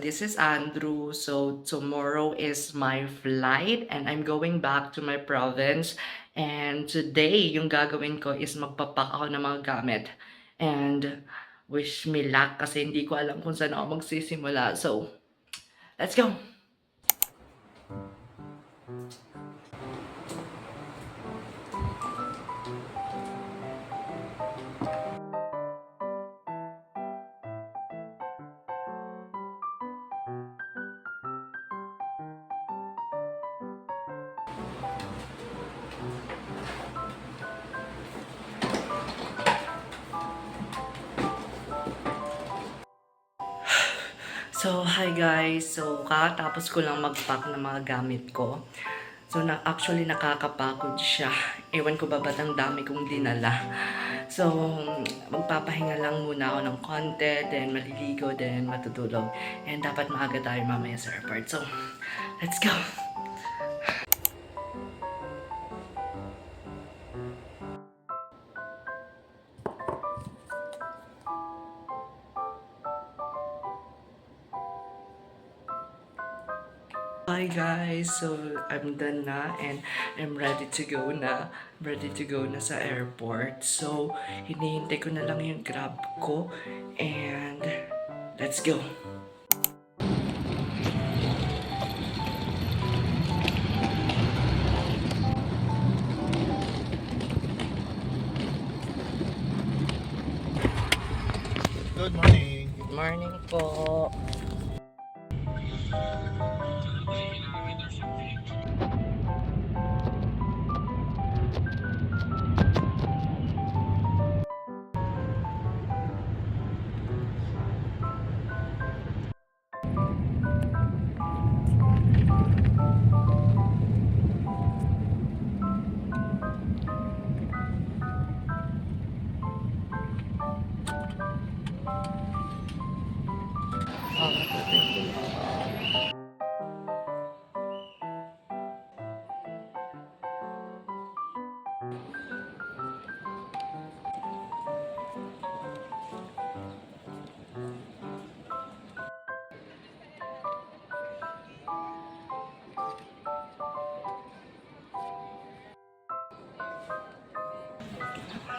this is Andrew. So tomorrow is my flight and I'm going back to my province. And today, yung gagawin ko is magpapak ako ng mga gamit. And wish me luck kasi hindi ko alam kung saan ako magsisimula. So, let's go! So, hi guys. So, kakatapos ko lang mag-pack ng mga gamit ko. So, actually nakakapagod siya. Ewan ko ba ba't ang dami kong dinala. So, magpapahinga lang muna ako ng konti, then maliligo, then matutulog. And dapat maaga tayo mamaya sa airport. So, let's go! Hi guys! So, I'm done na and I'm ready to go na. Ready to go na sa airport. So, hinihintay ko na lang yung grab ko and let's go! Good morning. Good morning po!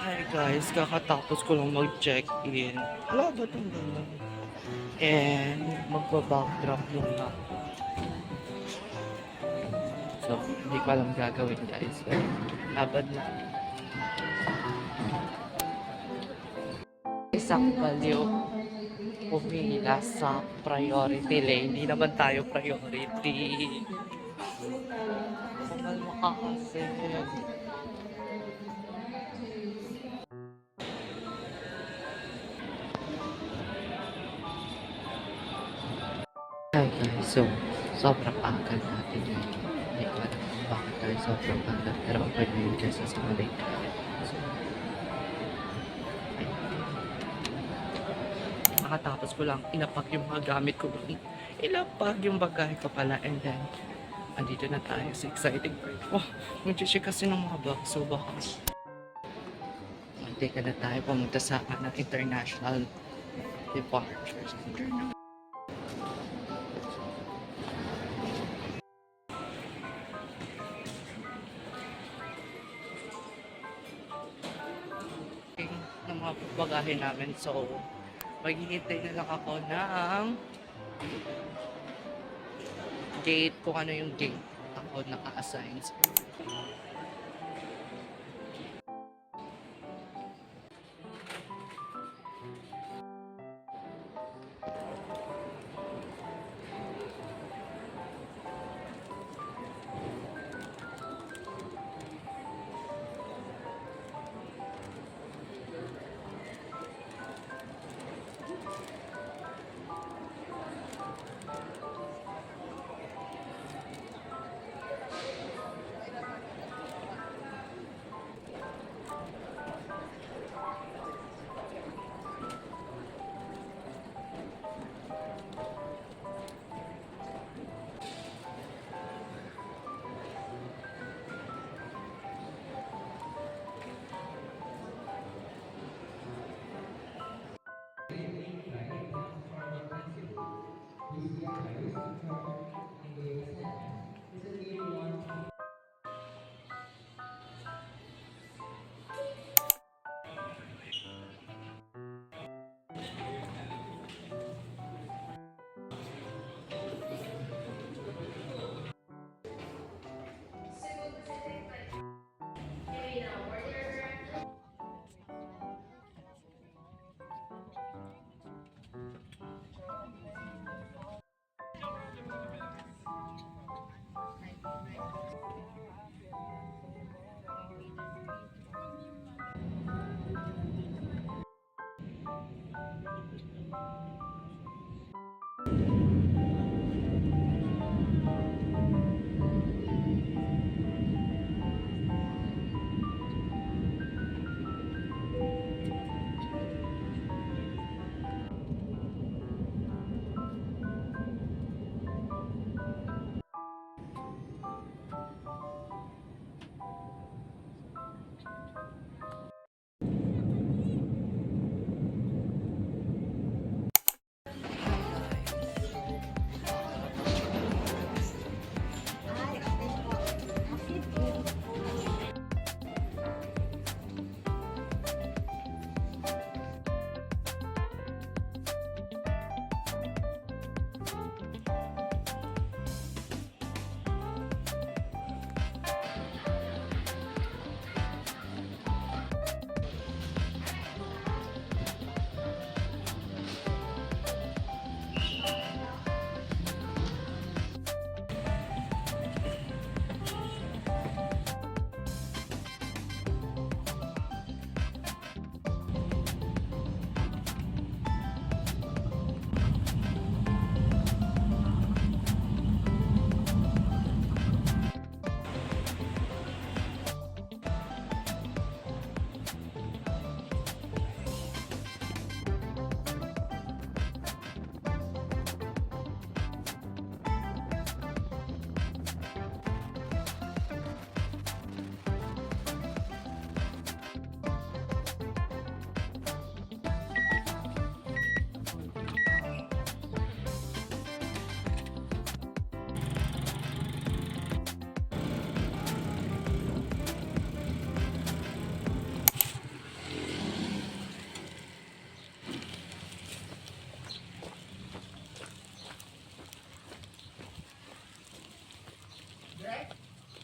Hi guys, kakatapos ko lang mag-check-in. Wala ba itong ganun? And magpa-backdrop yung na. So, hindi ko alam gagawin guys. Labad na. Isang baliw pumila sa priority lane. Hindi naman tayo priority. Kumalma ka kasi. Hi guys, so sobrang aga natin ngayon. Hindi ko alam kung bakit tayo sobrang aga. Pero okay na yun guys, sa Monday. So, nakatapos ko lang ilapag yung mga gamit ko doon. Ilapag yung bagay ko pala and then andito na tayo sa exciting part. Oh, mag-check kasi ng mga bag. So baka hindi ka na tayo pumunta sa international departure center na. Ng mga bagahe namin. So, maghihintay na lang ako ng gate, kung ano yung gate ako naka-assign.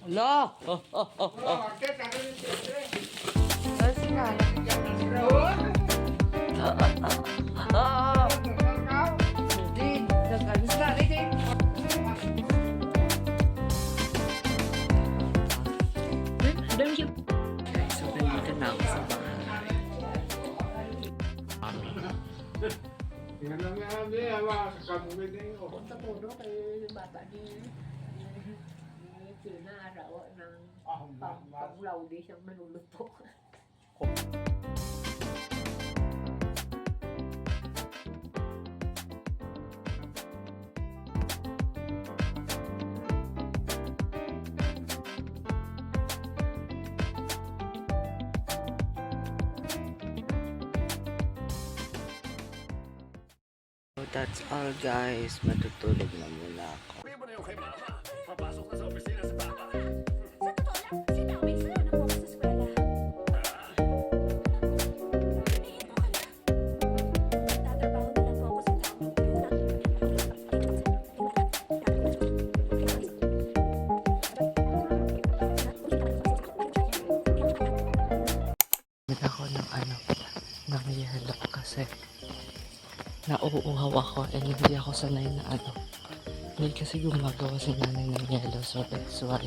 Hala! Ay, sinala. Hindi. Nag-alis na. Hindi. So, nandito na ako sa bahay. Tingnan lang nga hindi, hawa, kamuwi na yun. Punta po doon kay bata ni Tina, araw ng panglaw di siyang manuluto. So that's all guys. Matutulog na muna ako. Bigyan ako ng yellow kasi nauuhaw ako and hindi ako sanay na Hindi kasi gumagawa si nanay ng yellow so that's why.